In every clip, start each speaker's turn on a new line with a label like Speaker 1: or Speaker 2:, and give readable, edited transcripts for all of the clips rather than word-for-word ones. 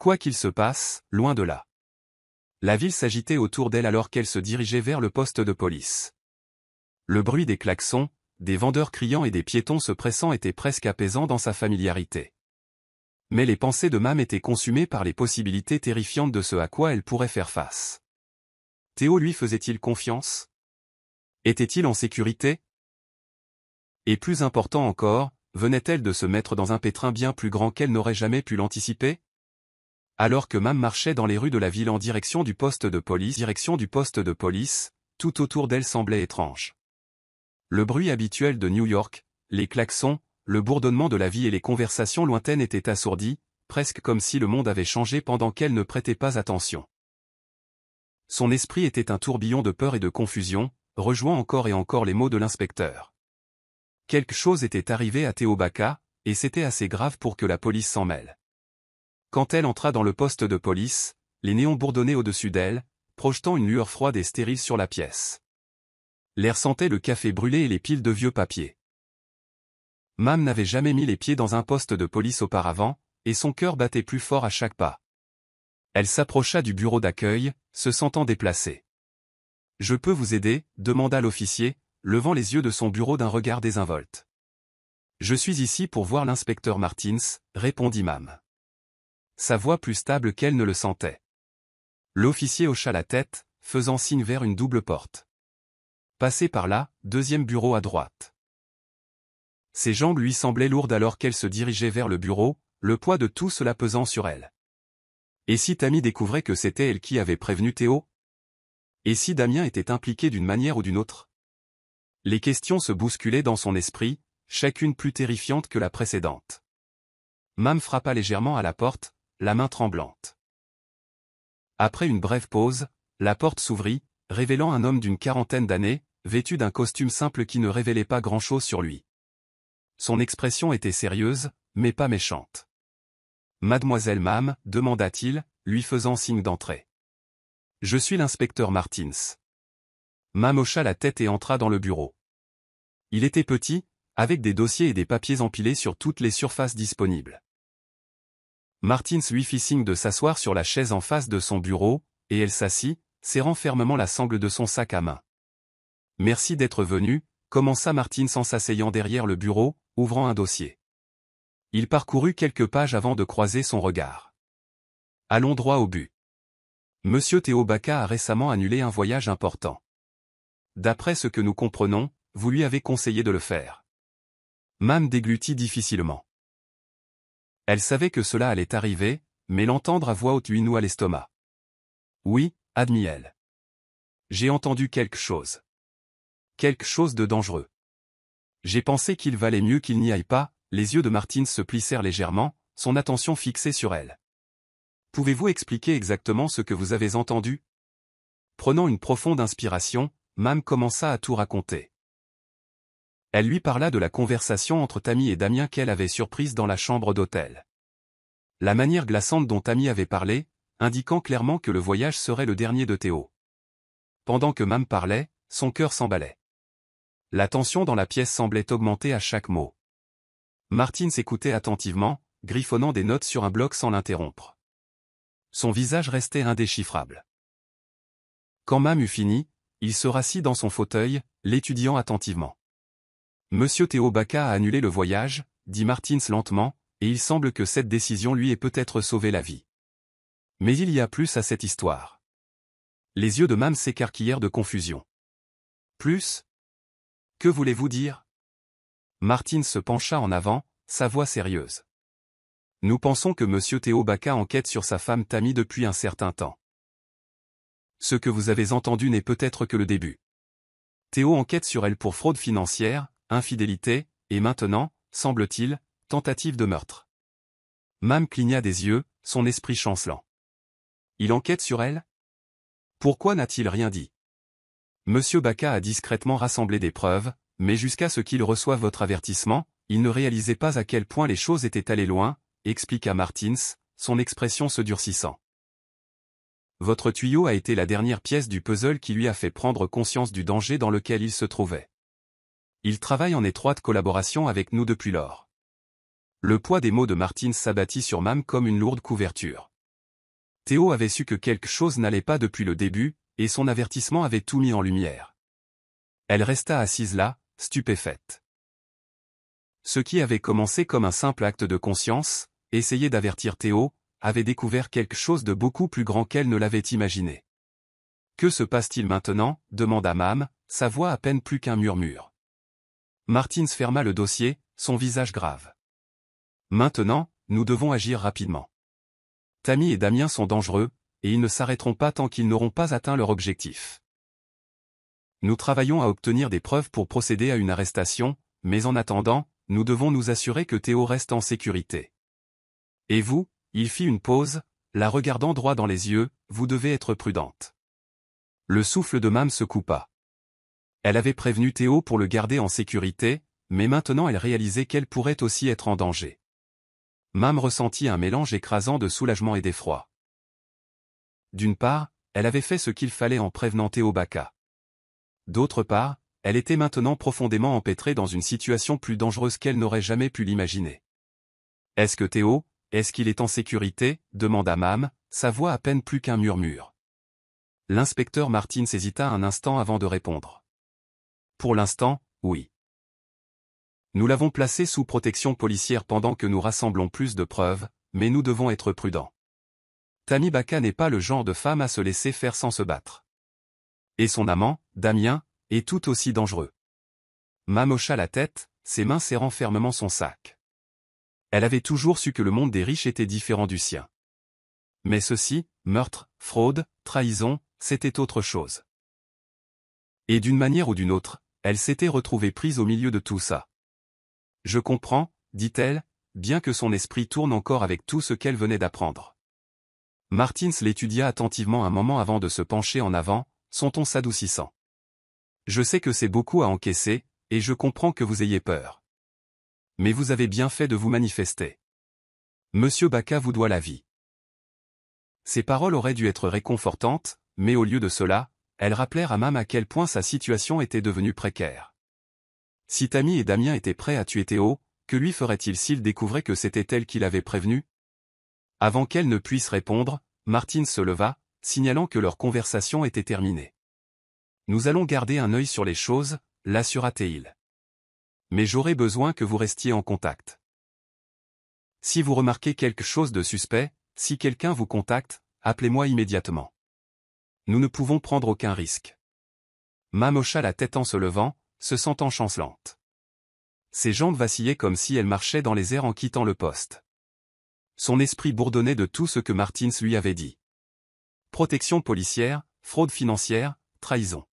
Speaker 1: Quoi qu'il se passe, loin de là. La ville s'agitait autour d'elle alors qu'elle se dirigeait vers le poste de police. Le bruit des klaxons, des vendeurs criant et des piétons se pressant était presque apaisant dans sa familiarité. Mais les pensées de Mam étaient consumées par les possibilités terrifiantes de ce à quoi elle pourrait faire face. Théo lui faisait-il confiance? Était-il en sécurité? Et plus important encore, venait-elle de se mettre dans un pétrin bien plus grand qu'elle n'aurait jamais pu l'anticiper? Alors que Mam marchait dans les rues de la ville en direction du poste de police, tout autour d'elle semblait étrange. Le bruit habituel de New York, les klaxons, le bourdonnement de la vie et les conversations lointaines étaient assourdis, presque comme si le monde avait changé pendant qu'elle ne prêtait pas attention. Son esprit était un tourbillon de peur et de confusion, rejoint encore et encore les mots de l'inspecteur. Quelque chose était arrivé à Théo Baca, et c'était assez grave pour que la police s'en mêle. Quand elle entra dans le poste de police, les néons bourdonnaient au-dessus d'elle, projetant une lueur froide et stérile sur la pièce. L'air sentait le café brûlé et les piles de vieux papiers. Mam n'avait jamais mis les pieds dans un poste de police auparavant, et son cœur battait plus fort à chaque pas. Elle s'approcha du bureau d'accueil, se sentant déplacée. « Je peux vous aider ?» demanda l'officier, levant les yeux de son bureau d'un regard désinvolte. « Je suis ici pour voir l'inspecteur Martins » répondit Mam. Sa voix plus stable qu'elle ne le sentait. L'officier hocha la tête, faisant signe vers une double porte. « Passez par là, deuxième bureau à droite. » Ses jambes lui semblaient lourdes alors qu'elle se dirigeait vers le bureau, le poids de tout cela pesant sur elle. Et si Tammy découvrait que c'était elle qui avait prévenu Théo? Et si Damien était impliqué d'une manière ou d'une autre? Les questions se bousculaient dans son esprit, chacune plus terrifiante que la précédente. Mam frappa légèrement à la porte, la main tremblante. Après une brève pause, la porte s'ouvrit, révélant un homme d'une quarantaine d'années, vêtu d'un costume simple qui ne révélait pas grand-chose sur lui. Son expression était sérieuse, mais pas méchante. « Mademoiselle Mam » demanda-t-il, lui faisant signe d'entrer. « Je suis l'inspecteur Martins. » Mam hocha la tête et entra dans le bureau. Il était petit, avec des dossiers et des papiers empilés sur toutes les surfaces disponibles. Martins lui fit signe de s'asseoir sur la chaise en face de son bureau, et elle s'assit, serrant fermement la sangle de son sac à main. « Merci d'être venu » commença Martins en s'asseyant derrière le bureau, ouvrant un dossier. Il parcourut quelques pages avant de croiser son regard. « Allons droit au but. Monsieur Théo Baca a récemment annulé un voyage important. D'après ce que nous comprenons, vous lui avez conseillé de le faire. » Mam déglutit difficilement. Elle savait que cela allait arriver, mais l'entendre à voix haute lui noua l'estomac. « Oui, » admit-elle. « J'ai entendu quelque chose. Quelque chose de dangereux. J'ai pensé qu'il valait mieux qu'il n'y aille pas. » Les yeux de Martins se plissèrent légèrement, son attention fixée sur elle. « Pouvez-vous expliquer exactement ce que vous avez entendu ?» Prenant une profonde inspiration, Mam commença à tout raconter. Elle lui parla de la conversation entre Tammy et Damien qu'elle avait surprise dans la chambre d'hôtel. La manière glaçante dont Tammy avait parlé, indiquant clairement que le voyage serait le dernier de Théo. Pendant que Mam parlait, son cœur s'emballait. La tension dans la pièce semblait augmenter à chaque mot. Martins écoutait attentivement, griffonnant des notes sur un bloc sans l'interrompre. Son visage restait indéchiffrable. Quand Mam eut fini, il se rassit dans son fauteuil, l'étudiant attentivement. « Monsieur Théo Baca a annulé le voyage » dit Martins lentement, et il semble que cette décision lui ait peut-être sauvé la vie. Mais il y a plus à cette histoire. Les yeux de Mam s'écarquillèrent de confusion. « Plus? Que voulez-vous dire ?» Martins se pencha en avant, sa voix sérieuse. « Nous pensons que Monsieur Théo Baca enquête sur sa femme Tammy depuis un certain temps. Ce que vous avez entendu n'est peut-être que le début. Théo enquête sur elle pour fraude financière, infidélité, et maintenant, semble-t-il, tentative de meurtre. » Mam cligna des yeux, son esprit chancelant. « Il enquête sur elle? Pourquoi n'a-t-il rien dit? Monsieur Baca a discrètement rassemblé des preuves, mais jusqu'à ce qu'il reçoive votre avertissement, il ne réalisait pas à quel point les choses étaient allées loin, expliqua Martins, son expression se durcissant. Votre tuyau a été la dernière pièce du puzzle qui lui a fait prendre conscience du danger dans lequel il se trouvait. Il travaille en étroite collaboration avec nous depuis lors. Le poids des mots de Martins s'abattit sur Mam comme une lourde couverture. Théo avait su que quelque chose n'allait pas depuis le début, et son avertissement avait tout mis en lumière. Elle resta assise là, stupéfaite. Ce qui avait commencé comme un simple acte de conscience, essayer d'avertir Théo, avait découvert quelque chose de beaucoup plus grand qu'elle ne l'avait imaginé. « Que se passe-t-il maintenant » demanda Mame, sa voix à peine plus qu'un murmure. Martins ferma le dossier, son visage grave. « Maintenant, nous devons agir rapidement. Tammy et Damien sont dangereux, et ils ne s'arrêteront pas tant qu'ils n'auront pas atteint leur objectif. Nous travaillons à obtenir des preuves pour procéder à une arrestation, mais en attendant, nous devons nous assurer que Théo reste en sécurité. Et vous ?» Il fit une pause, la regardant droit dans les yeux, « Vous devez être prudente. » Le souffle de Mame se coupa. Elle avait prévenu Théo pour le garder en sécurité, mais maintenant elle réalisait qu'elle pourrait aussi être en danger. Mame ressentit un mélange écrasant de soulagement et d'effroi. D'une part, elle avait fait ce qu'il fallait en prévenant Théo Baka. D'autre part, elle était maintenant profondément empêtrée dans une situation plus dangereuse qu'elle n'aurait jamais pu l'imaginer. « Est-ce que Théo, est-ce qu'il est en sécurité » demanda Mame, sa voix à peine plus qu'un murmure. L'inspecteur Martins hésita un instant avant de répondre. « Pour l'instant, oui. Nous l'avons placé sous protection policière pendant que nous rassemblons plus de preuves, mais nous devons être prudents. Tammy Baka n'est pas le genre de femme à se laisser faire sans se battre. Et son amant, Damien, est tout aussi dangereux. » Mame hocha la tête, ses mains serrant fermement son sac. Elle avait toujours su que le monde des riches était différent du sien. Mais ceci, meurtre, fraude, trahison, c'était autre chose. Et d'une manière ou d'une autre, elle s'était retrouvée prise au milieu de tout ça. « Je comprends, » dit-elle, bien que son esprit tourne encore avec tout ce qu'elle venait d'apprendre. Martins l'étudia attentivement un moment avant de se pencher en avant, son ton s'adoucissant. « Je sais que c'est beaucoup à encaisser, et je comprends que vous ayez peur. Mais vous avez bien fait de vous manifester. Monsieur Baka vous doit la vie. » Ces paroles auraient dû être réconfortantes, mais au lieu de cela, elles rappelèrent à Mame à quel point sa situation était devenue précaire. Si Tammy et Damien étaient prêts à tuer Théo, que lui ferait-il s'il découvrait que c'était elle qui l'avait prévenu? Avant qu'elle ne puisse répondre, Martins se leva, signalant que leur conversation était terminée. « Nous allons garder un œil sur les choses » l'assura-t-il. « Mais j'aurai besoin que vous restiez en contact. Si vous remarquez quelque chose de suspect, si quelqu'un vous contacte, appelez-moi immédiatement. Nous ne pouvons prendre aucun risque. » Mame hocha la tête en se levant, se sentant chancelante. Ses jambes vacillaient comme si elle marchait dans les airs en quittant le poste. Son esprit bourdonnait de tout ce que Martins lui avait dit. Protection policière, fraude financière, trahison.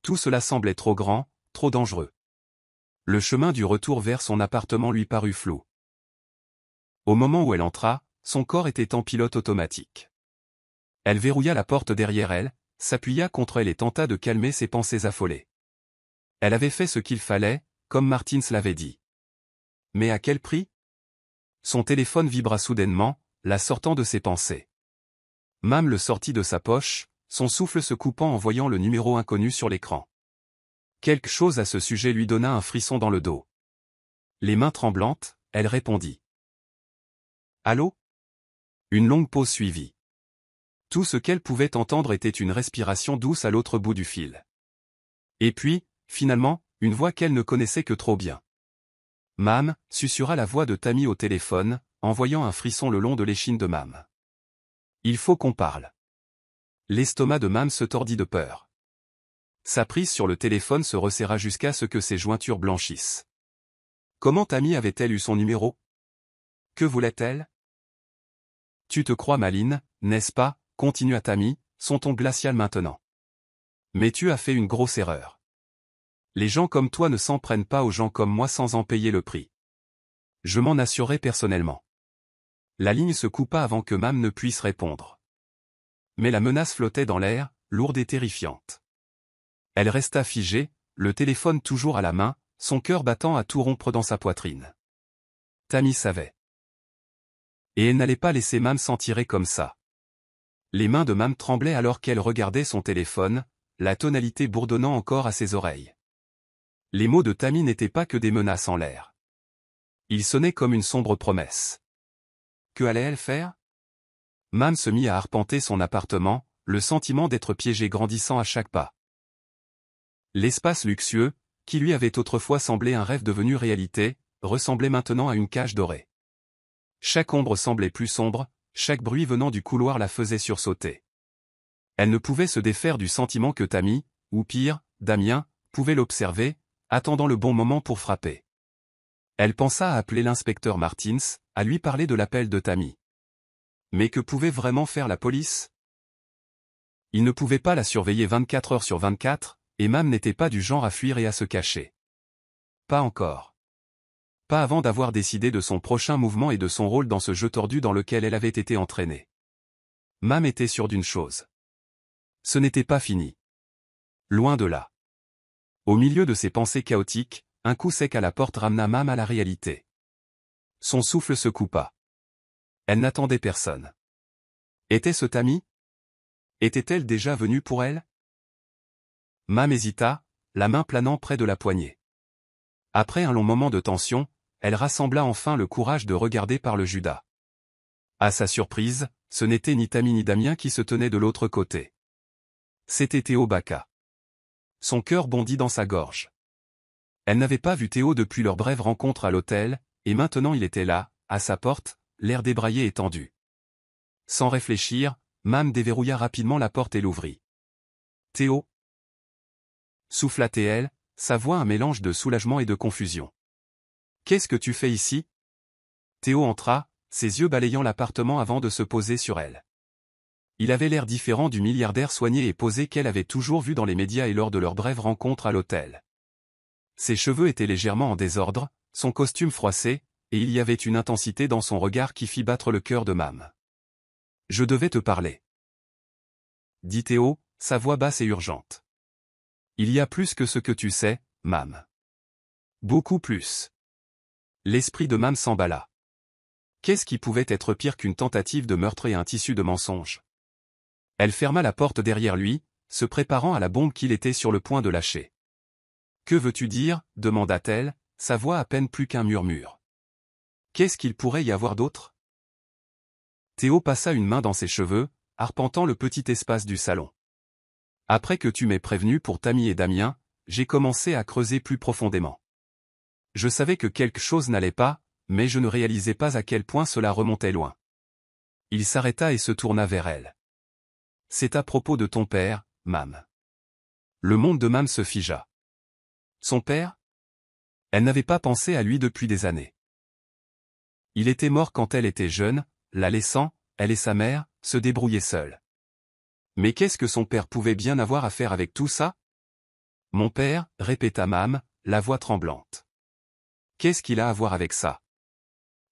Speaker 1: Tout cela semblait trop grand, trop dangereux. Le chemin du retour vers son appartement lui parut flou. Au moment où elle entra, son corps était en pilote automatique. Elle verrouilla la porte derrière elle, s'appuya contre elle et tenta de calmer ses pensées affolées. Elle avait fait ce qu'il fallait, comme Martins l'avait dit. Mais à quel prix? Son téléphone vibra soudainement, la sortant de ses pensées. Mame le sortit de sa poche, son souffle se coupant en voyant le numéro inconnu sur l'écran. Quelque chose à ce sujet lui donna un frisson dans le dos. Les mains tremblantes, elle répondit. « Allô ?» Une longue pause suivit. Tout ce qu'elle pouvait entendre était une respiration douce à l'autre bout du fil. Et puis, finalement, une voix qu'elle ne connaissait que trop bien. « Mame » susurra la voix de Tammy au téléphone, envoyant un frisson le long de l'échine de Mame. « Il faut qu'on parle. » L'estomac de Mame se tordit de peur. Sa prise sur le téléphone se resserra jusqu'à ce que ses jointures blanchissent. Comment Tammy avait-elle eu son numéro? Que voulait-elle? « Tu te crois maline, n'est-ce pas ?» continua Tammy, son ton glacial maintenant. « Mais tu as fait une grosse erreur. Les gens comme toi ne s'en prennent pas aux gens comme moi sans en payer le prix. Je m'en assurerai personnellement. » La ligne se coupa avant que Mame ne puisse répondre. Mais la menace flottait dans l'air, lourde et terrifiante. Elle resta figée, le téléphone toujours à la main, son cœur battant à tout rompre dans sa poitrine. Tammy savait. Et elle n'allait pas laisser Mame s'en tirer comme ça. Les mains de Mame tremblaient alors qu'elle regardait son téléphone, la tonalité bourdonnant encore à ses oreilles. Les mots de Tammy n'étaient pas que des menaces en l'air. Ils sonnaient comme une sombre promesse. Que allait-elle faire? Mam se mit à arpenter son appartement, le sentiment d'être piégé grandissant à chaque pas. L'espace luxueux, qui lui avait autrefois semblé un rêve devenu réalité, ressemblait maintenant à une cage dorée. Chaque ombre semblait plus sombre, chaque bruit venant du couloir la faisait sursauter. Elle ne pouvait se défaire du sentiment que Tammy, ou pire, Damien, pouvait l'observer, attendant le bon moment pour frapper. Elle pensa à appeler l'inspecteur Martins, à lui parler de l'appel de Tammy. Mais que pouvait vraiment faire la police? Il ne pouvait pas la surveiller 24 heures sur 24, et Mam n'était pas du genre à fuir et à se cacher. Pas encore. Pas avant d'avoir décidé de son prochain mouvement et de son rôle dans ce jeu tordu dans lequel elle avait été entraînée. Mam était sûre d'une chose. Ce n'était pas fini. Loin de là. Au milieu de ses pensées chaotiques, un coup sec à la porte ramena Mam à la réalité. Son souffle se coupa. Elle n'attendait personne. Était-ce Tammy? Était-elle déjà venue pour elle? Mam hésita, la main planant près de la poignée. Après un long moment de tension, elle rassembla enfin le courage de regarder par le Judas. À sa surprise, ce n'était ni Tammy ni Damien qui se tenaient de l'autre côté. C'était Théo Baca. Son cœur bondit dans sa gorge. Elle n'avait pas vu Théo depuis leur brève rencontre à l'hôtel, et maintenant il était là, à sa porte, l'air débraillé et tendu. Sans réfléchir, Mam déverrouilla rapidement la porte et l'ouvrit. Théo? Souffla-t-elle, sa voix un mélange de soulagement et de confusion. Qu'est-ce que tu fais ici? Théo entra, ses yeux balayant l'appartement avant de se poser sur elle. Il avait l'air différent du milliardaire soigné et posé qu'elle avait toujours vu dans les médias et lors de leur brève rencontre à l'hôtel. Ses cheveux étaient légèrement en désordre, son costume froissé, et il y avait une intensité dans son regard qui fit battre le cœur de Mam. « Je devais te parler. » dit Théo, sa voix basse et urgente. « Il y a plus que ce que tu sais, Mam. Beaucoup plus. » L'esprit de Mam s'emballa. Qu'est-ce qui pouvait être pire qu'une tentative de meurtre et un tissu de mensonges? Elle ferma la porte derrière lui, se préparant à la bombe qu'il était sur le point de lâcher. « Que veux-tu dire » demanda-t-elle, sa voix à peine plus qu'un murmure. « Qu'est-ce qu'il pourrait y avoir d'autre » Théo passa une main dans ses cheveux, arpentant le petit espace du salon. « Après que tu m'aies prévenu pour Tammy et Damien, j'ai commencé à creuser plus profondément. Je savais que quelque chose n'allait pas, mais je ne réalisais pas à quel point cela remontait loin. » Il s'arrêta et se tourna vers elle. « C'est à propos de ton père, Mam. » Le monde de Mam se figea. Son père? Elle n'avait pas pensé à lui depuis des années. Il était mort quand elle était jeune, la laissant, elle et sa mère, se débrouiller seuls. Mais qu'est-ce que son père pouvait bien avoir à faire avec tout ça? Mon père, répéta Mam, la voix tremblante. Qu'est-ce qu'il a à voir avec ça?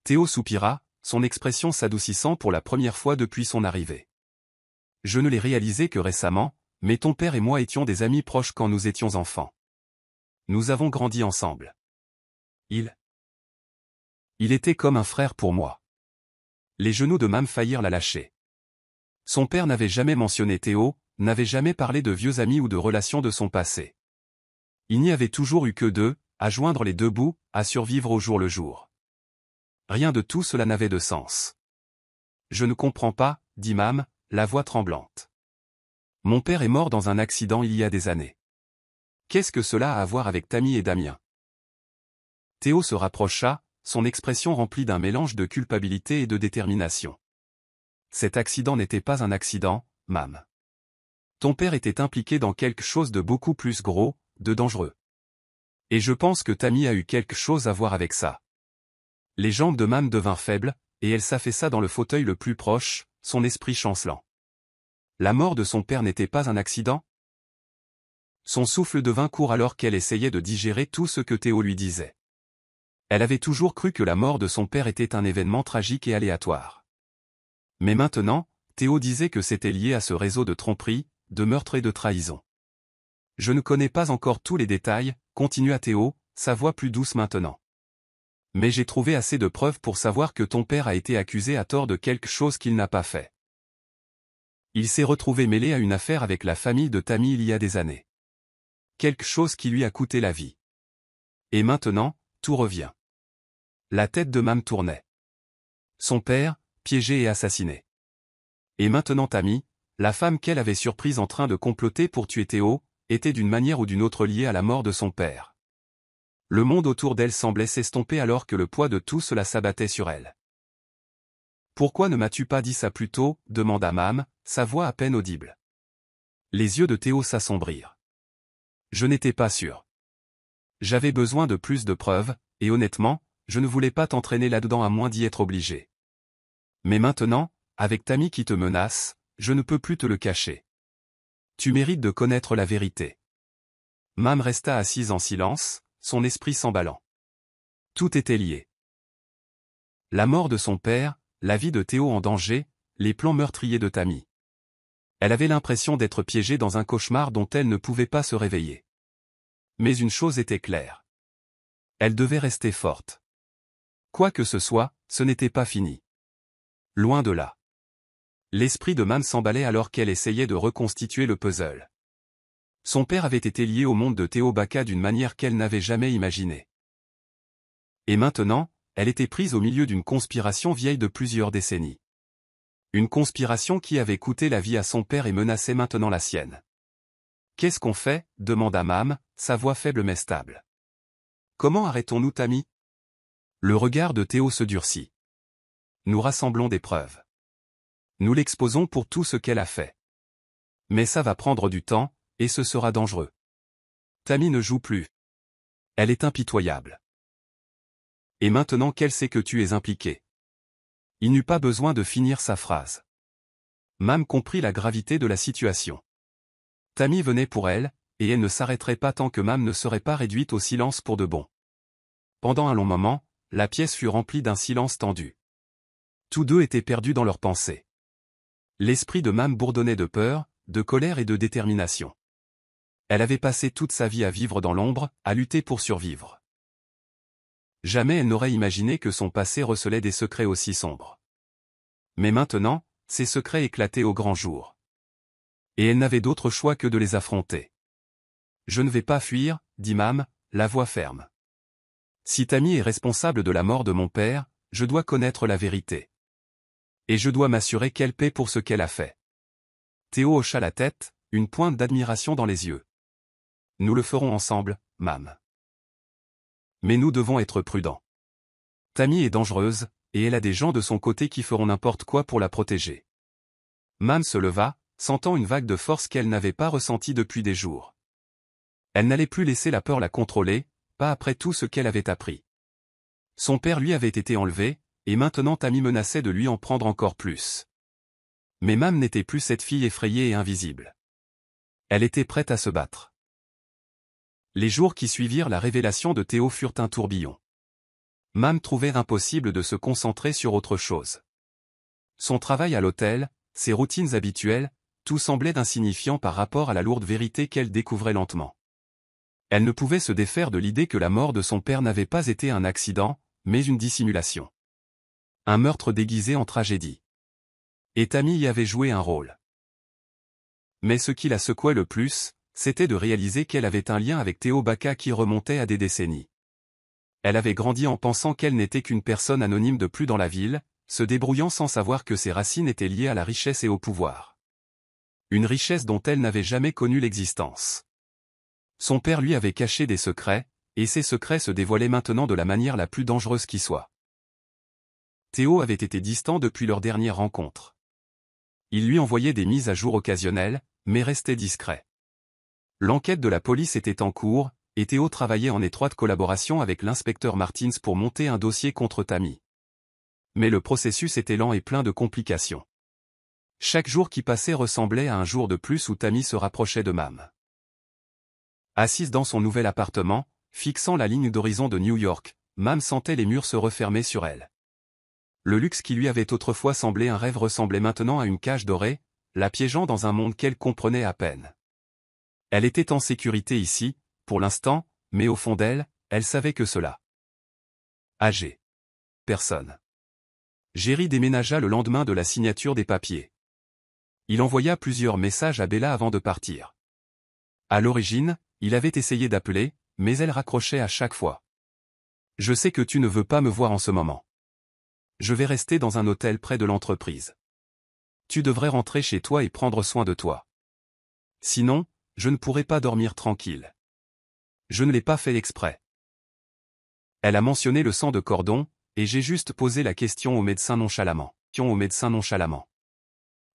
Speaker 1: Théo soupira, son expression s'adoucissant pour la première fois depuis son arrivée. Je ne l'ai réalisé que récemment, mais ton père et moi étions des amis proches quand nous étions enfants. Nous avons grandi ensemble. Il était comme un frère pour moi. Les genoux de Mam faillirent la lâcher. Son père n'avait jamais mentionné Théo, n'avait jamais parlé de vieux amis ou de relations de son passé. Il n'y avait toujours eu que deux, à joindre les deux bouts, à survivre au jour le jour. Rien de tout cela n'avait de sens. Je ne comprends pas, dit Mam, la voix tremblante. Mon père est mort dans un accident il y a des années. Qu'est-ce que cela a à voir avec Tammy et Damien? Théo se rapprocha, son expression remplie d'un mélange de culpabilité et de détermination. Cet accident n'était pas un accident, Mam. Ton père était impliqué dans quelque chose de beaucoup plus gros, de dangereux. Et je pense que Tammy a eu quelque chose à voir avec ça. Les jambes de Mam devinrent faibles, et elle s'affaissa dans le fauteuil le plus proche, son esprit chancelant. La mort de son père n'était pas un accident? Son souffle devint court alors qu'elle essayait de digérer tout ce que Théo lui disait. Elle avait toujours cru que la mort de son père était un événement tragique et aléatoire. Mais maintenant, Théo disait que c'était lié à ce réseau de tromperies, de meurtres et de trahisons. Je ne connais pas encore tous les détails, continua Théo, sa voix plus douce maintenant. Mais j'ai trouvé assez de preuves pour savoir que ton père a été accusé à tort de quelque chose qu'il n'a pas fait. Il s'est retrouvé mêlé à une affaire avec la famille de Tammy il y a des années. Quelque chose qui lui a coûté la vie. Et maintenant, tout revient. La tête de Mam tournait. Son père, piégé et assassiné. Et maintenant Tammy, la femme qu'elle avait surprise en train de comploter pour tuer Théo, était d'une manière ou d'une autre liée à la mort de son père. Le monde autour d'elle semblait s'estomper alors que le poids de tout cela s'abattait sur elle. « Pourquoi ne m'as-tu pas dit ça plus tôt ?» demanda Mam, sa voix à peine audible. Les yeux de Théo s'assombrirent. « Je n'étais pas sûr. J'avais besoin de plus de preuves, et honnêtement, je ne voulais pas t'entraîner là-dedans à moins d'y être obligé. Mais maintenant, avec Tammy qui te menace, je ne peux plus te le cacher. Tu mérites de connaître la vérité. » Mam resta assise en silence, son esprit s'emballant. Tout était lié. La mort de son père, la vie de Théo en danger, les plans meurtriers de Tammy. Elle avait l'impression d'être piégée dans un cauchemar dont elle ne pouvait pas se réveiller. Mais une chose était claire. Elle devait rester forte. Quoi que ce soit, ce n'était pas fini. Loin de là. L'esprit de Mam s'emballait alors qu'elle essayait de reconstituer le puzzle. Son père avait été lié au monde de Théo Baka d'une manière qu'elle n'avait jamais imaginée. Et maintenant, elle était prise au milieu d'une conspiration vieille de plusieurs décennies. Une conspiration qui avait coûté la vie à son père et menaçait maintenant la sienne. « Qu'est-ce qu'on fait ?» demanda Mam, sa voix faible mais stable. « Comment arrêtons-nous Tammy ?» Le regard de Théo se durcit. « Nous rassemblons des preuves. Nous l'exposons pour tout ce qu'elle a fait. Mais ça va prendre du temps, et ce sera dangereux. Tammy ne joue plus. Elle est impitoyable. Et maintenant qu'elle sait que tu es impliqué. » Il n'eut pas besoin de finir sa phrase. Mam comprit la gravité de la situation. Tammy venait pour elle, et elle ne s'arrêterait pas tant que Mam ne serait pas réduite au silence pour de bon. Pendant un long moment, la pièce fut remplie d'un silence tendu. Tous deux étaient perdus dans leurs pensées. L'esprit de Mam bourdonnait de peur, de colère et de détermination. Elle avait passé toute sa vie à vivre dans l'ombre, à lutter pour survivre. Jamais elle n'aurait imaginé que son passé recelait des secrets aussi sombres. Mais maintenant, ces secrets éclataient au grand jour. Et elle n'avait d'autre choix que de les affronter. « Je ne vais pas fuir, » dit Mam, la voix ferme. « Si Tammy est responsable de la mort de mon père, je dois connaître la vérité. Et je dois m'assurer qu'elle paie pour ce qu'elle a fait. » Théo hocha la tête, une pointe d'admiration dans les yeux. « Nous le ferons ensemble, Mam. Mais nous devons être prudents. Tammy est dangereuse, et elle a des gens de son côté qui feront n'importe quoi pour la protéger. » Mam se leva, sentant une vague de force qu'elle n'avait pas ressentie depuis des jours. Elle n'allait plus laisser la peur la contrôler, pas après tout ce qu'elle avait appris. Son père lui avait été enlevé, et maintenant Tammy menaçait de lui en prendre encore plus. Mais Mam n'était plus cette fille effrayée et invisible. Elle était prête à se battre. Les jours qui suivirent la révélation de Théo furent un tourbillon. Mam trouvait impossible de se concentrer sur autre chose. Son travail à l'hôtel, ses routines habituelles, tout semblait insignifiant par rapport à la lourde vérité qu'elle découvrait lentement. Elle ne pouvait se défaire de l'idée que la mort de son père n'avait pas été un accident, mais une dissimulation. Un meurtre déguisé en tragédie. Et Tammy y avait joué un rôle. Mais ce qui la secouait le plus, c'était de réaliser qu'elle avait un lien avec Théo Baka qui remontait à des décennies. Elle avait grandi en pensant qu'elle n'était qu'une personne anonyme de plus dans la ville, se débrouillant sans savoir que ses racines étaient liées à la richesse et au pouvoir. Une richesse dont elle n'avait jamais connu l'existence. Son père lui avait caché des secrets, et ces secrets se dévoilaient maintenant de la manière la plus dangereuse qui soit. Théo avait été distant depuis leur dernière rencontre. Il lui envoyait des mises à jour occasionnelles, mais restait discret. L'enquête de la police était en cours, et Théo travaillait en étroite collaboration avec l'inspecteur Martins pour monter un dossier contre Tammy. Mais le processus était lent et plein de complications. Chaque jour qui passait ressemblait à un jour de plus où Tammy se rapprochait de Mam. Assise dans son nouvel appartement, fixant la ligne d'horizon de New York, Mam sentait les murs se refermer sur elle. Le luxe qui lui avait autrefois semblé un rêve ressemblait maintenant à une cage dorée, la piégeant dans un monde qu'elle comprenait à peine. Elle était en sécurité ici, pour l'instant, mais au fond d'elle, elle savait que cela. Âgé. Personne. Jerry déménagea le lendemain de la signature des papiers. Il envoya plusieurs messages à Bella avant de partir. À l'origine, il avait essayé d'appeler, mais elle raccrochait à chaque fois. « Je sais que tu ne veux pas me voir en ce moment. Je vais rester dans un hôtel près de l'entreprise. Tu devrais rentrer chez toi et prendre soin de toi. Sinon, je ne pourrai pas dormir tranquille. Je ne l'ai pas fait exprès. Elle a mentionné le sang de cordon, et j'ai juste posé la question au médecin nonchalamment.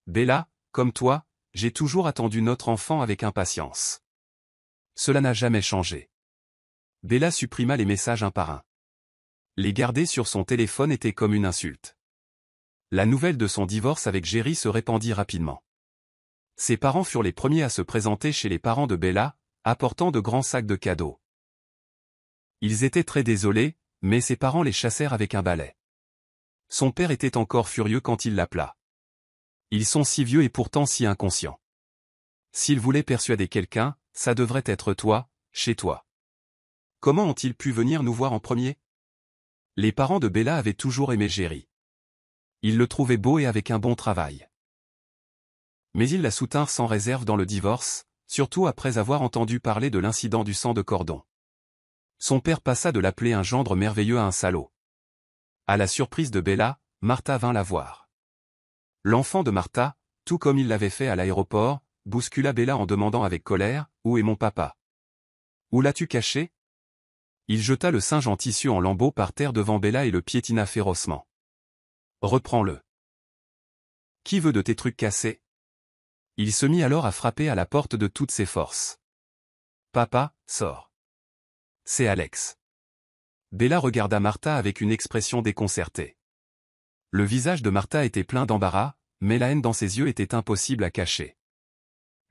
Speaker 1: Bella, comme toi, j'ai toujours attendu notre enfant avec impatience. Cela n'a jamais changé. Bella supprima les messages un par un. Les garder sur son téléphone était comme une insulte. La nouvelle de son divorce avec Jerry se répandit rapidement. Ses parents furent les premiers à se présenter chez les parents de Bella, apportant de grands sacs de cadeaux. Ils étaient très désolés, mais ses parents les chassèrent avec un balai. Son père était encore furieux quand il l'appela. Ils sont si vieux et pourtant si inconscients. S'ils voulaient persuader quelqu'un, ça devrait être toi, chez toi. Comment ont-ils pu venir nous voir en premier? Les parents de Bella avaient toujours aimé Jerry. Ils le trouvaient beau et avec un bon travail. Mais ils la soutinrent sans réserve dans le divorce, surtout après avoir entendu parler de l'incident du sang de cordon. Son père passa de l'appeler un gendre merveilleux à un salaud. À la surprise de Bella, Martha vint la voir. L'enfant de Martha, tout comme il l'avait fait à l'aéroport, bouscula Bella en demandant avec colère « Où est mon papa? Où l'as-tu caché ?» Il jeta le singe en tissu en lambeaux par terre devant Bella et le piétina férocement. « Reprends-le. Qui veut de tes trucs cassés ?» Il se mit alors à frapper à la porte de toutes ses forces. « Papa, sors. C'est Alex. » Bella regarda Martha avec une expression déconcertée. Le visage de Martha était plein d'embarras, mais la haine dans ses yeux était impossible à cacher.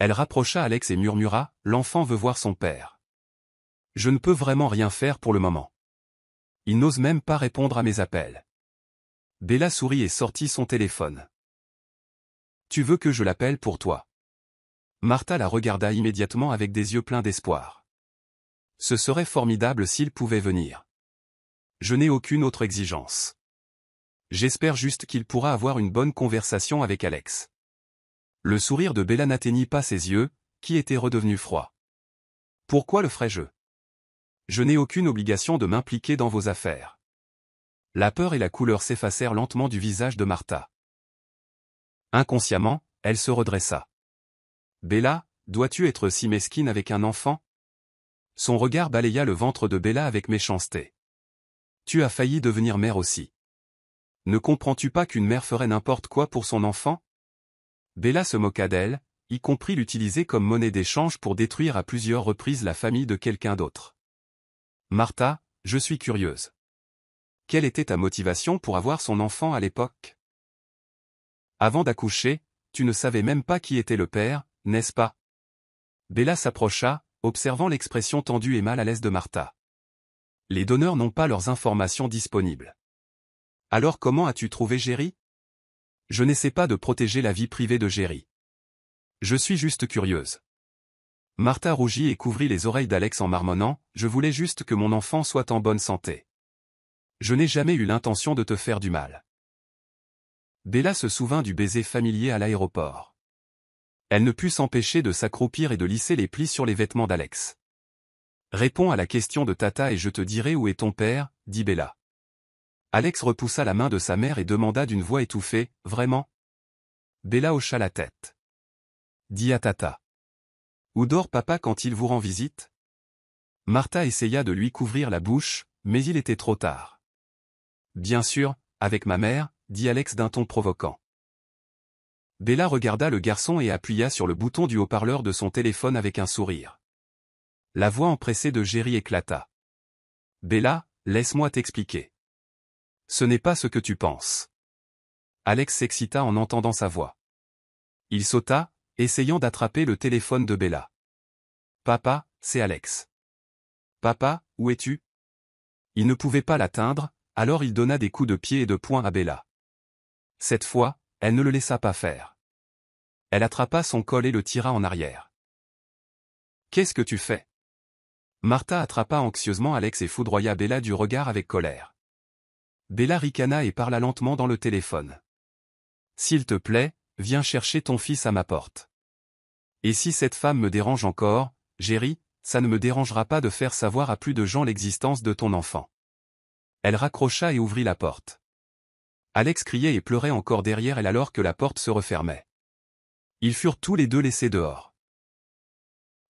Speaker 1: Elle rapprocha Alex et murmura « L'enfant veut voir son père. Je ne peux vraiment rien faire pour le moment. Il n'ose même pas répondre à mes appels. » Bella sourit et sortit son téléphone. « Tu veux que je l'appelle pour toi ?» Martha la regarda immédiatement avec des yeux pleins d'espoir. « Ce serait formidable s'il pouvait venir. Je n'ai aucune autre exigence. J'espère juste qu'il pourra avoir une bonne conversation avec Alex. » Le sourire de Bella n'atteignit pas ses yeux, qui étaient redevenus froids. « Pourquoi le ferais-je? Je n'ai aucune obligation de m'impliquer dans vos affaires. » La peur et la couleur s'effacèrent lentement du visage de Martha. Inconsciemment, elle se redressa. « Bella, dois-tu être si mesquine avec un enfant? » Son regard balaya le ventre de Bella avec méchanceté. « Tu as failli devenir mère aussi. Ne comprends-tu pas qu'une mère ferait n'importe quoi pour son enfant? » Bella se moqua d'elle, y compris l'utiliser comme monnaie d'échange pour détruire à plusieurs reprises la famille de quelqu'un d'autre. « Martha, je suis curieuse. Quelle était ta motivation pour avoir son enfant à l'époque? Avant d'accoucher, tu ne savais même pas qui était le père, n'est-ce pas? » Bella s'approcha, observant l'expression tendue et mal à l'aise de Martha. « Les donneurs n'ont pas leurs informations disponibles. Alors comment as-tu trouvé Jerry? Je n'essaie pas de protéger la vie privée de Jerry. Je suis juste curieuse. » Martha rougit et couvrit les oreilles d'Alex en marmonnant « Je voulais juste que mon enfant soit en bonne santé. Je n'ai jamais eu l'intention de te faire du mal. » Bella se souvint du baiser familier à l'aéroport. Elle ne put s'empêcher de s'accroupir et de lisser les plis sur les vêtements d'Alex. « Réponds à la question de Tata et je te dirai où est ton père, » dit Bella. Alex repoussa la main de sa mère et demanda d'une voix étouffée « Vraiment ?» Bella hocha la tête. « Dis à Tata. Où dort papa quand il vous rend visite? » Martha essaya de lui couvrir la bouche, mais il était trop tard. « Bien sûr, avec ma mère, » dit Alex d'un ton provoquant. Bella regarda le garçon et appuya sur le bouton du haut-parleur de son téléphone avec un sourire. La voix empressée de Jerry éclata. « Bella, laisse-moi t'expliquer. Ce n'est pas ce que tu penses. » Alex s'excita en entendant sa voix. Il sauta, essayant d'attraper le téléphone de Bella. « Papa, c'est Alex. »« Papa, où es-tu » Il ne pouvait pas l'atteindre, alors il donna des coups de pied et de poing à Bella. Cette fois, elle ne le laissa pas faire. Elle attrapa son col et le tira en arrière. « Qu'est-ce que tu fais ?» Martha attrapa anxieusement Alex et foudroya Bella du regard avec colère. Bella ricana et parla lentement dans le téléphone. « S'il te plaît, viens chercher ton fils à ma porte. Et si cette femme me dérange encore, Jerry, ça ne me dérangera pas de faire savoir à plus de gens l'existence de ton enfant. » Elle raccrocha et ouvrit la porte. Alex criait et pleurait encore derrière elle alors que la porte se refermait. Ils furent tous les deux laissés dehors.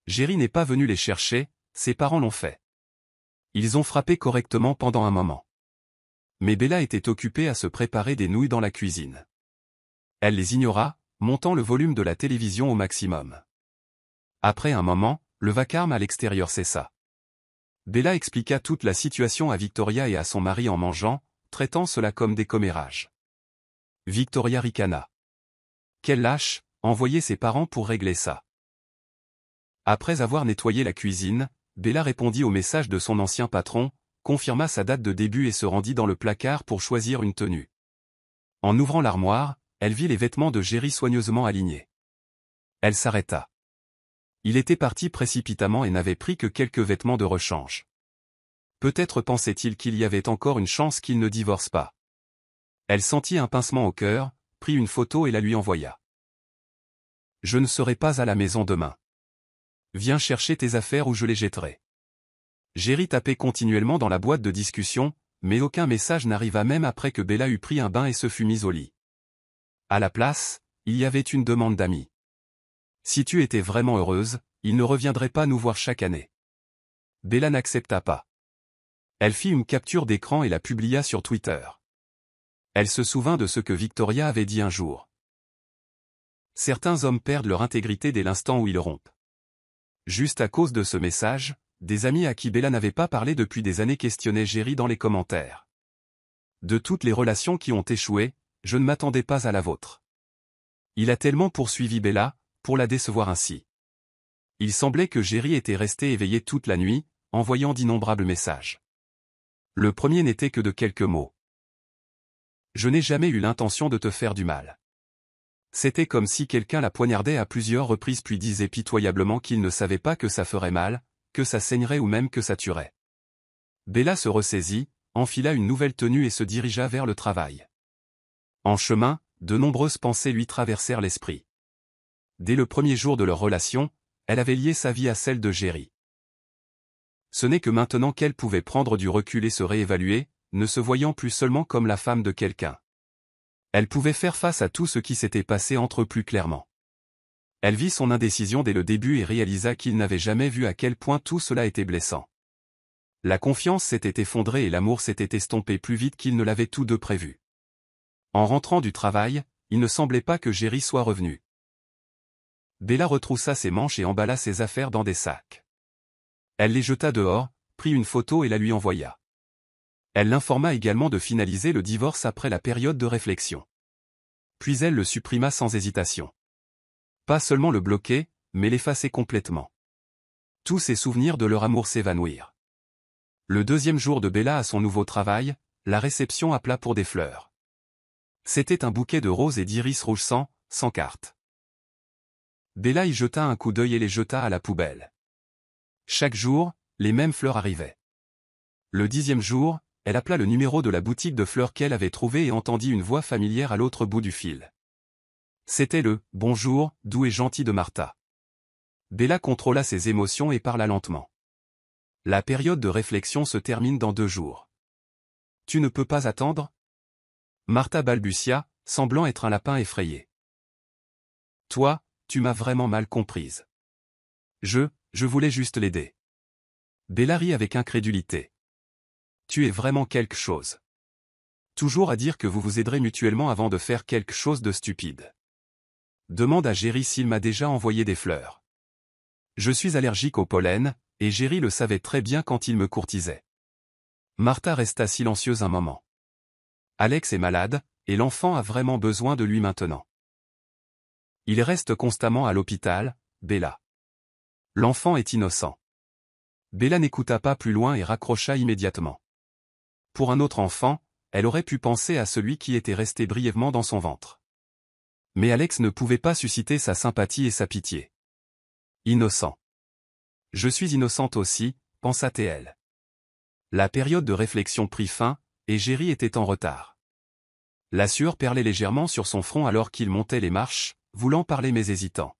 Speaker 1: Jerry n'est pas venu les chercher, ses parents l'ont fait. Ils ont frappé correctement pendant un moment. Mais Bella était occupée à se préparer des nouilles dans la cuisine. Elle les ignora, montant le volume de la télévision au maximum. Après un moment, le vacarme à l'extérieur cessa. Bella expliqua toute la situation à Victoria et à son mari en mangeant, traitant cela comme des commérages. Victoria ricana. Quelle lâche, envoyer ses parents pour régler ça. Après avoir nettoyé la cuisine, Bella répondit au message de son ancien patron, confirma sa date de début et se rendit dans le placard pour choisir une tenue. En ouvrant l'armoire, elle vit les vêtements de Jerry soigneusement alignés. Elle s'arrêta. Il était parti précipitamment et n'avait pris que quelques vêtements de rechange. Peut-être pensait-il qu'il y avait encore une chance qu'il ne divorce pas. Elle sentit un pincement au cœur, prit une photo et la lui envoya. « Je ne serai pas à la maison demain. Viens chercher tes affaires ou je les jetterai. » Jerry tapait continuellement dans la boîte de discussion, mais aucun message n'arriva même après que Bella eut pris un bain et se fut mise au lit. À la place, il y avait une demande d'amis. Si tu étais vraiment heureuse, il ne reviendrait pas nous voir chaque année. Bella n'accepta pas. Elle fit une capture d'écran et la publia sur Twitter. Elle se souvint de ce que Victoria avait dit un jour. Certains hommes perdent leur intégrité dès l'instant où ils rompent. Juste à cause de ce message, des amis à qui Bella n'avait pas parlé depuis des années questionnaient Jerry dans les commentaires. De toutes les relations qui ont échoué, je ne m'attendais pas à la vôtre. Il a tellement poursuivi Bella, pour la décevoir ainsi. Il semblait que Jerry était resté éveillé toute la nuit, envoyant d'innombrables messages. Le premier n'était que de quelques mots. Je n'ai jamais eu l'intention de te faire du mal. C'était comme si quelqu'un la poignardait à plusieurs reprises puis disait pitoyablement qu'il ne savait pas que ça ferait mal, que ça saignerait ou même que ça tuerait. Bella se ressaisit, enfila une nouvelle tenue et se dirigea vers le travail. En chemin, de nombreuses pensées lui traversèrent l'esprit. Dès le premier jour de leur relation, elle avait lié sa vie à celle de Jerry. Ce n'est que maintenant qu'elle pouvait prendre du recul et se réévaluer, ne se voyant plus seulement comme la femme de quelqu'un. Elle pouvait faire face à tout ce qui s'était passé entre eux plus clairement. Elle vit son indécision dès le début et réalisa qu'il n'avait jamais vu à quel point tout cela était blessant. La confiance s'était effondrée et l'amour s'était estompé plus vite qu'ils ne l'avaient tous deux prévu. En rentrant du travail, il ne semblait pas que Jerry soit revenu. Bella retroussa ses manches et emballa ses affaires dans des sacs. Elle les jeta dehors, prit une photo et la lui envoya. Elle l'informa également de finaliser le divorce après la période de réflexion. Puis elle le supprima sans hésitation. Pas seulement le bloquer, mais l'effacer complètement. Tous ses souvenirs de leur amour s'évanouirent. Le deuxième jour de Bella à son nouveau travail, la réception appela pour des fleurs. C'était un bouquet de roses et d'iris rouges sans carte. Bella y jeta un coup d'œil et les jeta à la poubelle. Chaque jour, les mêmes fleurs arrivaient. Le 10e jour, elle appela le numéro de la boutique de fleurs qu'elle avait trouvé et entendit une voix familière à l'autre bout du fil. C'était le « bonjour » doux et gentil de Martha. Bella contrôla ses émotions et parla lentement. La période de réflexion se termine dans 2 jours. Tu ne peux pas attendre ? Martha balbutia, semblant être un lapin effrayé. Toi, tu m'as vraiment mal comprise. Je voulais juste l'aider. Bella rit avec incrédulité. Tu es vraiment quelque chose. Toujours à dire que vous vous aiderez mutuellement avant de faire quelque chose de stupide. Demande à Jerry s'il m'a déjà envoyé des fleurs. Je suis allergique au pollen, et Jerry le savait très bien quand il me courtisait. Martha resta silencieuse un moment. Alex est malade, et l'enfant a vraiment besoin de lui maintenant. Il reste constamment à l'hôpital, Bella. L'enfant est innocent. Bella n'écouta pas plus loin et raccrocha immédiatement. Pour un autre enfant, elle aurait pu penser à celui qui était resté brièvement dans son ventre. Mais Alex ne pouvait pas susciter sa sympathie et sa pitié. Innocent. Je suis innocente aussi, pensa-t-elle. La période de réflexion prit fin, et Jerry était en retard. La sueur perlait légèrement sur son front alors qu'il montait les marches, voulant parler mais hésitant.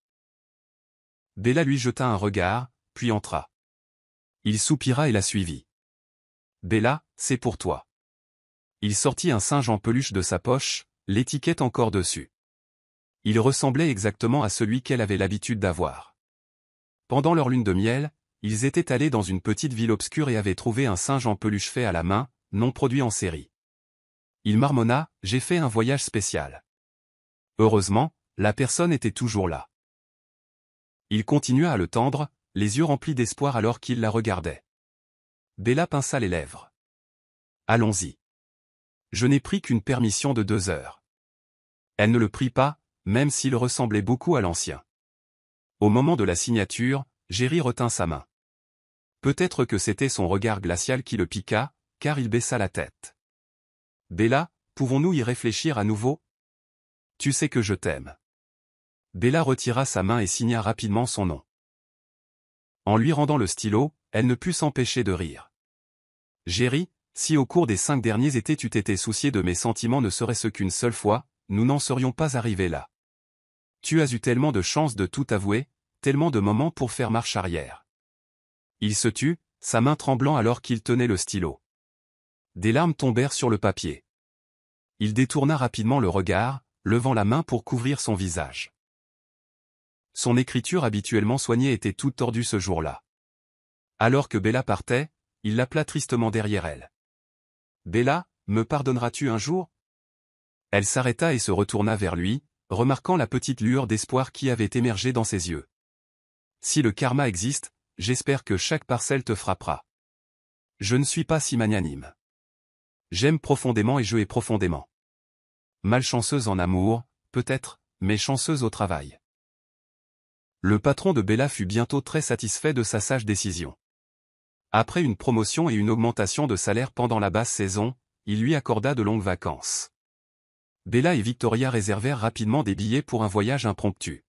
Speaker 1: Bella lui jeta un regard, puis entra. Il soupira et la suivit. Bella, c'est pour toi. Il sortit un singe en peluche de sa poche, l'étiquette encore dessus. Il ressemblait exactement à celui qu'elle avait l'habitude d'avoir. Pendant leur lune de miel, ils étaient allés dans une petite ville obscure et avaient trouvé un singe en peluche fait à la main, non produit en série. Il marmonna, « J'ai fait un voyage spécial. » Heureusement, la personne était toujours là. Il continua à le tendre, les yeux remplis d'espoir alors qu'il la regardait. Bella pinça les lèvres. « Allons-y. Je n'ai pris qu'une permission de 2 heures. » Elle ne le prit pas, même s'il ressemblait beaucoup à l'ancien. Au moment de la signature, Jerry retint sa main. Peut-être que c'était son regard glacial qui le piqua, car il baissa la tête. « Bella, pouvons-nous y réfléchir à nouveau? Tu sais que je t'aime. » Bella retira sa main et signa rapidement son nom. En lui rendant le stylo, elle ne put s'empêcher de rire. « Jerry, si au cours des 5 derniers étés tu t'étais soucié de mes sentiments ne serait-ce qu'une seule fois, nous n'en serions pas arrivés là. Tu as eu tellement de chances de tout avouer, tellement de moments pour faire marche arrière. » Il se tut, sa main tremblant alors qu'il tenait le stylo. Des larmes tombèrent sur le papier. Il détourna rapidement le regard, levant la main pour couvrir son visage. Son écriture habituellement soignée était toute tordue ce jour-là. Alors que Bella partait, il l'appela tristement derrière elle. « Bella, me pardonneras-tu un jour ?» Elle s'arrêta et se retourna vers lui, remarquant la petite lueur d'espoir qui avait émergé dans ses yeux. « Si le karma existe, j'espère que chaque parcelle te frappera. Je ne suis pas si magnanime. J'aime profondément et je hais profondément. Malchanceuse en amour, peut-être, mais chanceuse au travail. » Le patron de Bella fut bientôt très satisfait de sa sage décision. Après une promotion et une augmentation de salaire pendant la basse saison, il lui accorda de longues vacances. Bella et Victoria réservèrent rapidement des billets pour un voyage impromptu.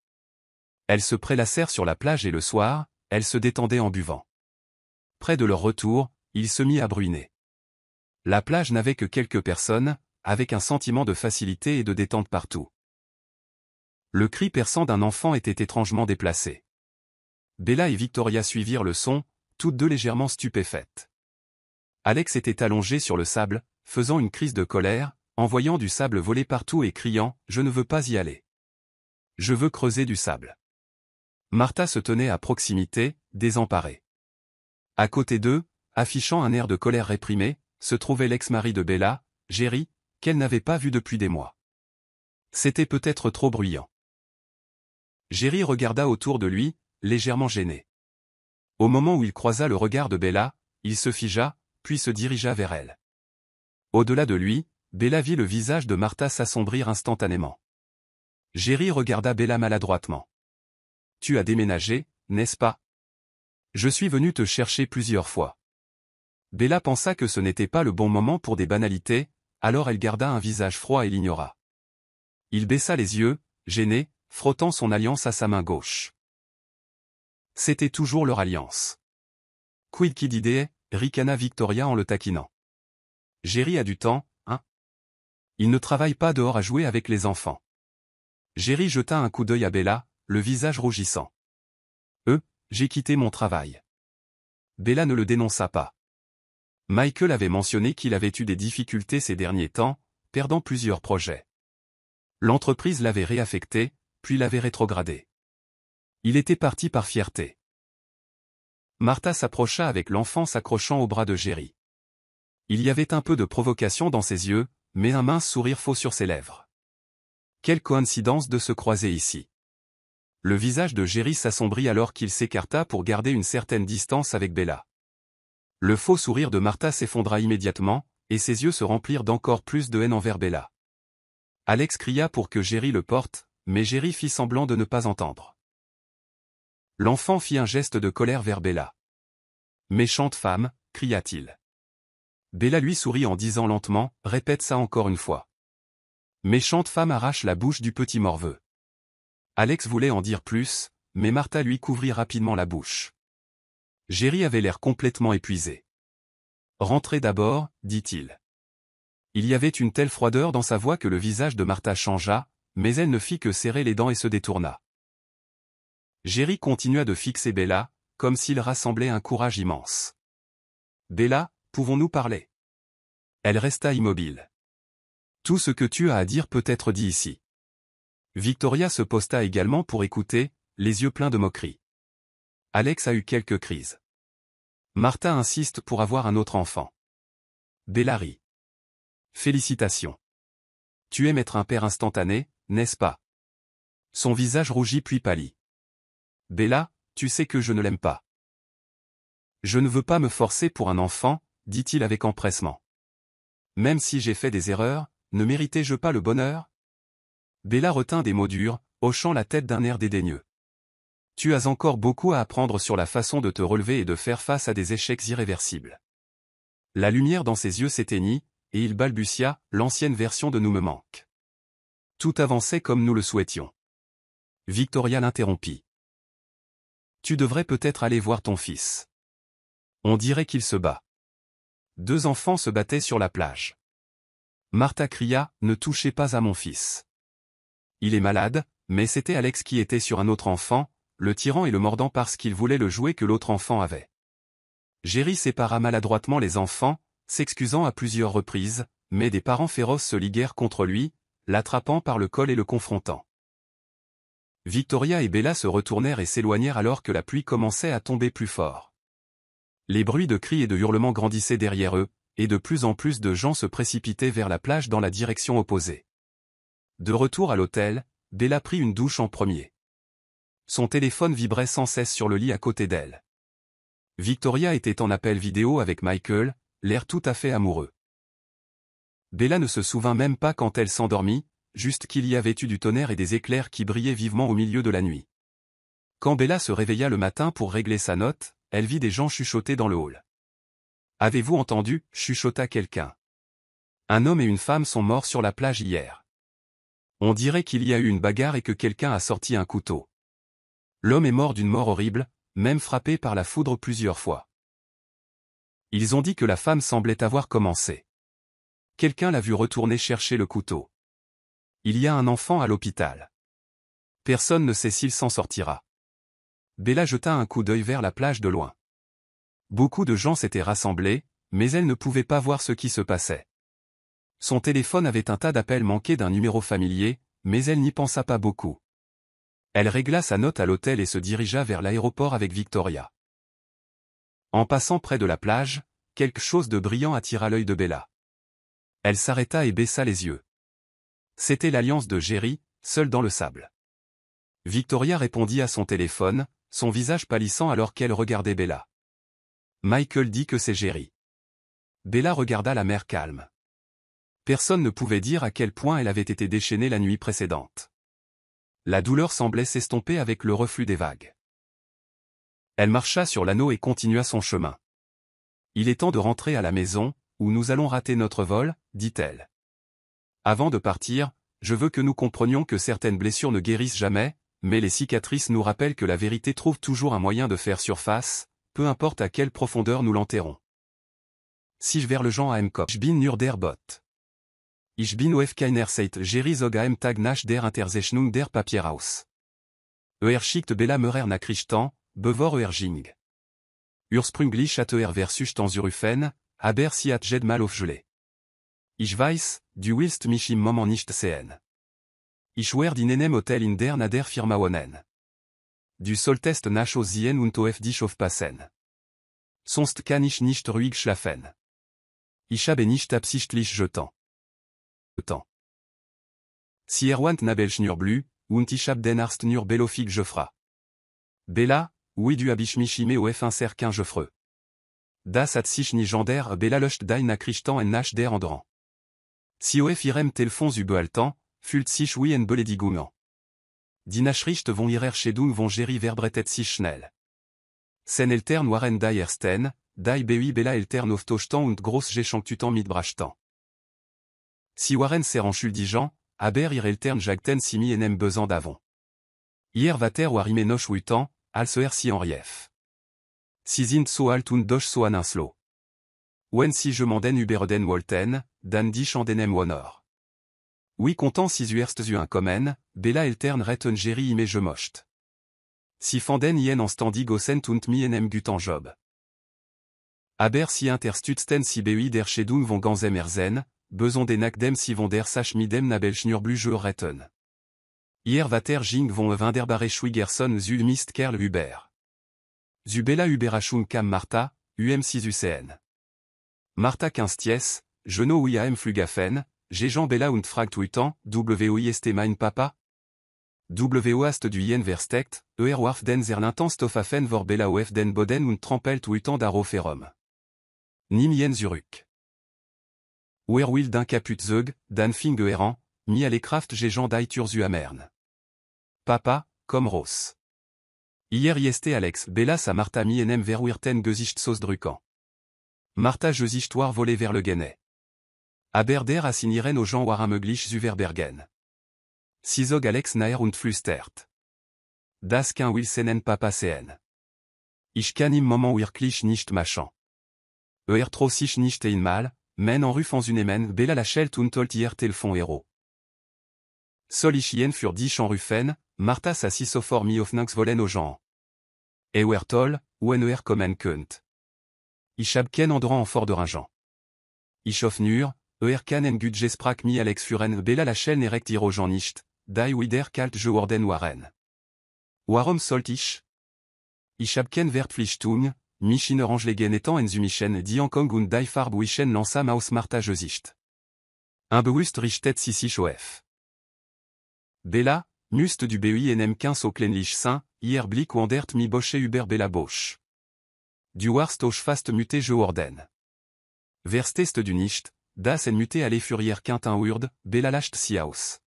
Speaker 1: Elles se prélassèrent sur la plage et le soir, elles se détendaient en buvant. Près de leur retour, il se mit à bruiner. La plage n'avait que quelques personnes, avec un sentiment de facilité et de détente partout. Le cri perçant d'un enfant était étrangement déplacé. Bella et Victoria suivirent le son, toutes deux légèrement stupéfaites. Alex était allongé sur le sable, faisant une crise de colère, en voyant du sable voler partout et criant « Je ne veux pas y aller. Je veux creuser du sable. » Martha se tenait à proximité, désemparée. À côté d'eux, affichant un air de colère réprimée, se trouvait l'ex-mari de Bella, Jerry, qu'elle n'avait pas vu depuis des mois. C'était peut-être trop bruyant. Jerry regarda autour de lui, légèrement gêné. Au moment où il croisa le regard de Bella, il se figea, puis se dirigea vers elle. Au-delà de lui, Bella vit le visage de Martha s'assombrir instantanément. Jerry regarda Bella maladroitement. « Tu as déménagé, n'est-ce pas? Je suis venu te chercher plusieurs fois. » Bella pensa que ce n'était pas le bon moment pour des banalités, alors elle garda un visage froid et l'ignora. Il baissa les yeux, gêné, frottant son alliance à sa main gauche. C'était toujours leur alliance. « Quid qui d'idée ?» ricana Victoria en le taquinant. « Jerry a du temps, hein? Il ne travaille pas dehors à jouer avec les enfants. » Jerry jeta un coup d'œil à Bella, le visage rougissant. « J'ai quitté mon travail. » Bella ne le dénonça pas. Michael avait mentionné qu'il avait eu des difficultés ces derniers temps, perdant plusieurs projets. L'entreprise l'avait réaffecté, puis l'avait rétrogradé. Il était parti par fierté. Martha s'approcha avec l'enfant s'accrochant au bras de Jerry. Il y avait un peu de provocation dans ses yeux, mais un mince sourire faux sur ses lèvres. Quelle coïncidence de se croiser ici. Le visage de Jerry s'assombrit alors qu'il s'écarta pour garder une certaine distance avec Bella. Le faux sourire de Martha s'effondra immédiatement, et ses yeux se remplirent d'encore plus de haine envers Bella. Alex cria pour que Jerry le porte, mais Jerry fit semblant de ne pas entendre. L'enfant fit un geste de colère vers Bella. « Méchante femme !» cria-t-il. Bella lui sourit en disant lentement « Répète ça encore une fois. » Méchante femme arrache la bouche du petit morveux. Alex voulait en dire plus, mais Martha lui couvrit rapidement la bouche. Jerry avait l'air complètement épuisé. « Rentrez d'abord, dit-il. » Il y avait une telle froideur dans sa voix que le visage de Martha changea, mais elle ne fit que serrer les dents et se détourna. Jerry continua de fixer Bella, comme s'il rassemblait un courage immense. « Bella, pouvons-nous parler ?» Elle resta immobile. Tout ce que tu as à dire peut être dit ici. Victoria se posta également pour écouter, les yeux pleins de moquerie. Alex a eu quelques crises. Martha insiste pour avoir un autre enfant. Bella rit. Félicitations. Tu aimes être un père instantané, n'est-ce pas? Son visage rougit puis pâlit. Bella, tu sais que je ne l'aime pas. Je ne veux pas me forcer pour un enfant, dit-il avec empressement. Même si j'ai fait des erreurs, ne méritais-je pas le bonheur? Bella retint des mots durs, hochant la tête d'un air dédaigneux. Tu as encore beaucoup à apprendre sur la façon de te relever et de faire face à des échecs irréversibles. La lumière dans ses yeux s'éteignit, et il balbutia, l'ancienne version de nous me manque. Tout avançait comme nous le souhaitions. Victoria l'interrompit. Tu devrais peut-être aller voir ton fils. On dirait qu'il se bat. Deux enfants se battaient sur la plage. Martha cria, ne touchez pas à mon fils. Il est malade, mais c'était Alex qui était sur un autre enfant, le tirant et le mordant parce qu'il voulait le jouet que l'autre enfant avait. Jerry sépara maladroitement les enfants, s'excusant à plusieurs reprises, mais des parents féroces se liguèrent contre lui, l'attrapant par le col et le confrontant. Victoria et Bella se retournèrent et s'éloignèrent alors que la pluie commençait à tomber plus fort. Les bruits de cris et de hurlements grandissaient derrière eux, et de plus en plus de gens se précipitaient vers la plage dans la direction opposée. De retour à l'hôtel, Bella prit une douche en premier. Son téléphone vibrait sans cesse sur le lit à côté d'elle. Victoria était en appel vidéo avec Michael, l'air tout à fait amoureux. Bella ne se souvint même pas quand elle s'endormit, juste qu'il y avait eu du tonnerre et des éclairs qui brillaient vivement au milieu de la nuit. Quand Bella se réveilla le matin pour régler sa note, elle vit des gens chuchoter dans le hall. « Avez-vous entendu » chuchota quelqu'un. « Un homme et une femme sont morts sur la plage hier. On dirait qu'il y a eu une bagarre et que quelqu'un a sorti un couteau. L'homme est mort d'une mort horrible, même frappé par la foudre plusieurs fois. Ils ont dit que la femme semblait avoir commencé. Quelqu'un l'a vu retourner chercher le couteau. Il y a un enfant à l'hôpital. Personne ne sait s'il s'en sortira. » Bella jeta un coup d'œil vers la plage de loin. Beaucoup de gens s'étaient rassemblés, mais elle ne pouvait pas voir ce qui se passait. Son téléphone avait un tas d'appels manqués d'un numéro familier, mais elle n'y pensa pas beaucoup. Elle régla sa note à l'hôtel et se dirigea vers l'aéroport avec Victoria. En passant près de la plage, quelque chose de brillant attira l'œil de Bella. Elle s'arrêta et baissa les yeux. C'était l'alliance de Jerry, seule dans le sable. Victoria répondit à son téléphone, son visage pâlissant alors qu'elle regardait Bella. Michael dit que c'est Jerry. Bella regarda la mer calme. Personne ne pouvait dire à quel point elle avait été déchaînée la nuit précédente. La douleur semblait s'estomper avec le reflux des vagues. Elle marcha sur l'anneau et continua son chemin. Il est temps de rentrer à la maison, ou nous allons rater notre vol, dit-elle. Avant de partir, je veux que nous comprenions que certaines blessures ne guérissent jamais, mais les cicatrices nous rappellent que la vérité trouve toujours un moyen de faire surface, peu importe à quelle profondeur nous l'enterrons. Si je vers le Jean am Kopf. Ich bin nur der Bot. Ich bin auf keiner Seite Jerry zog am Tag nach der Interzeichnung der Papierhaus. Schickt Bella Meurer Nachrichten, bevor Jing. Ursprünglich hatte versucht Rufen, aber sie hat jed mal aufgelegt. Ich weiß, du willst mich im Moment nicht sehen. Ich werde in einem Hotel in der Nader Firma wohnen. Du solltest nach Osien und auf dich aufpassen. Sonst kann ich nicht ruhig schlafen. Ich habe nicht absichtlich jetant. Si Erwant nabelch nur blü, und ich hab den Arzt nur belofig Geoffra. Bella, oui du hab ich mich im auf certain Geoffreux. Das hat sich ni gender Bella löscht dein Nachrichten en nach der andran. Si auf irem telefons überaltan, fühlt sich wie en Beleidigung. Die Nachrichten vont ihrer Schädung vont Jerry verbretet sich schnell. Sen eltern waren die ersten, die Bei Bella eltern auf Tochtan und groß Geschenktüten mitbrachten. Si waren serranschuldigen, aber ihr eltern jagten simi enem besan d'avon. Hier vater warime noch wutan, als si en rief. Si sind so alt und doch so ananslo. Wenn si je manden überden wollten, dann dich an denem Wonor. Oui content si zuerst zu un kommen, Bella eltern retten Jerry ime je mocht. Si fanden ien en standig ossent und mi enem gutan job. Aber si interstützten si BUI der Schädung von ganzem Erzen, beson den nach dem si von der Sach mit dem Nabelschnürbluge retten. Hier vater Jing von Winderbare Schwiegerson zu Mist Kerl Uber. Zu Bella Uberachun Kam Martha, UM6 UCN. Martha 15 ties, Geno UIAM Flugafen, Jean Bella und fragt Uitan, WOIST mein Papa? WOAST du Yen Versteckt, Warf den Zerlintan Stoffafen vor Bella OF den Boden und Trampelt Uitan Daro Ferum. Nim Yen Zurück. Will d'un Caput Zeug, Dan Fing Errant, Mi à l'écraft Jean d'Aitur zu Amern. Papa, comme Ross. Hier yeste Alex Bella sa Martha mi enem verwirten Gesicht Sauce Drucan. Martha Gesichtoire volé vers le Guenet. Aberder assigneren aux gens Warameglich Zuverbergen. Sizog Alex Naer und Flüstert. Das qu'un Wilsenen Papa CN. Ich kann im Moment wirklich nicht machen. Tro sich nicht einmal, men en rufans unemen Bella la Schelt und tolt hier Telefon Hero. Solichien fur dich en rufen, Martha sa sisofor mi ofnunx volen aux gens. Toll, wer kommen könnt. Ich hab ken endroit en fort de Ringen. Ich ofnur, kan en gudje sprak mi Alex furen Bella la Schel nerekt aux gens nicht, die wider kalt je worden waren. Warum sollt ich? Ich hab ken Verpflichtung, mich in Orangelegen etant en Zumischen die Kong und die Farb wischen langsam aus Martha Gesicht. Un bewusst richtet sich auf. Bella, must du BUI enem 15 au Klenlich Saint, hier blick wandert mi Boche Uber Bella Bosch. Du warst auch fast muté je orden. Verstest du nicht, das en muté alle furier quintin urd, Bella lacht si aus.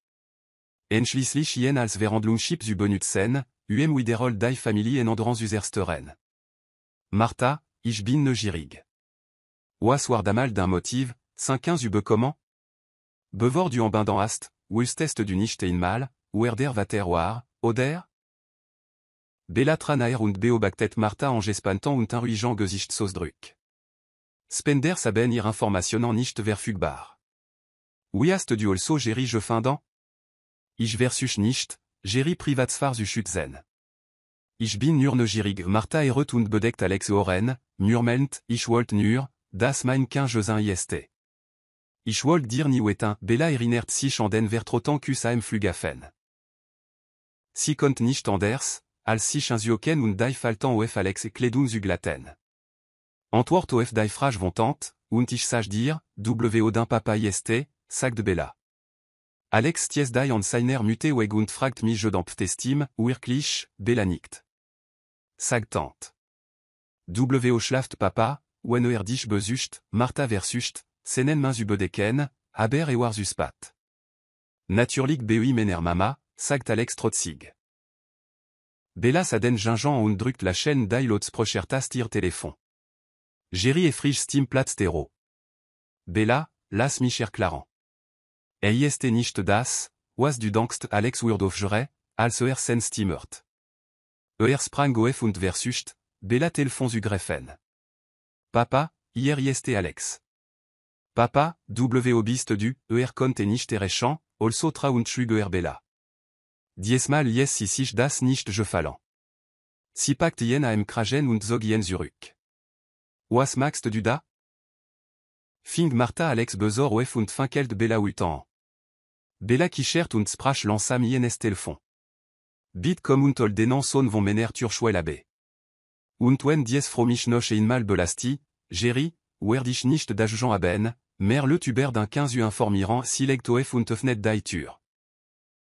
Speaker 1: En schließlich jen als Verhandlungschip zu benutzen, widerol die Familie en andrans usersteren. Martha, ich bin neugierig. Was war damal d'un motiv, 15 ube comment? Bevor du en bain dans hast, wustest du nicht einmal, der vater war, oder? Bella tranaer und beobachtet Martha en gespantant und inruigeant Gesicht Sauce-Druck. Spender saben ihr informationen nicht verfügbar. Hast du also Jerry je findan? Ich versus nicht, Jerry privatsfar zu schützen. Ich bin nur neugierig Martha eret und bedeckt Alex Oren, murmelt, ich wollt nur, das mein Josin ist. Ich wollt dir ni wetin, Bella erinert sich an den vertrotan Kusaim Flugafen. Si kont nicht anders, als sich Zuoken und die faltan of Alex Kledun zuglaten. Antwort of die Frage vontant, und ich sag dir, d'un Papa ist, sagt Bella. Alex ties die an seiner muté weg und fragt mich dampftestim, wirklich, Bella nickt. Sagt schlaft Papa, wenn dich besucht, Martha versucht, senen mains ubedeken, aber war spat. Natürlich BUI mener Mama, sagt Alex trotzig. Bella saden gingeant und drückt la chaîne die Lotsprochertast ihr Telefon. Jerry et frisch stim platztero. Bella, las mich erklaren. Ist nicht das, was du denkst Alex Wurdofjere, als sen stimmert. Sprang auf und versucht, Bella Telefon zu greffen. Papa, hier ist Alex. Papa, bist du, konnte nicht errechen, also traunt schüge Bella. Diesmal si sich das nicht gefallen. Si packt jen am Kragen und zog jen zurück. Was magst du da? Fing Martha Alex besor auf und finkelt Bella Uitan. Bella kichert und sprach langsam jenes Telefon. Bit comme und oldenan son von mener Turschwelabe. Und wenn dies fromich noch einmal belasti, Jerry, dich nicht d'agent haben, mer le tuber d'un 15 informirant si legtoef und öffnet die Tür.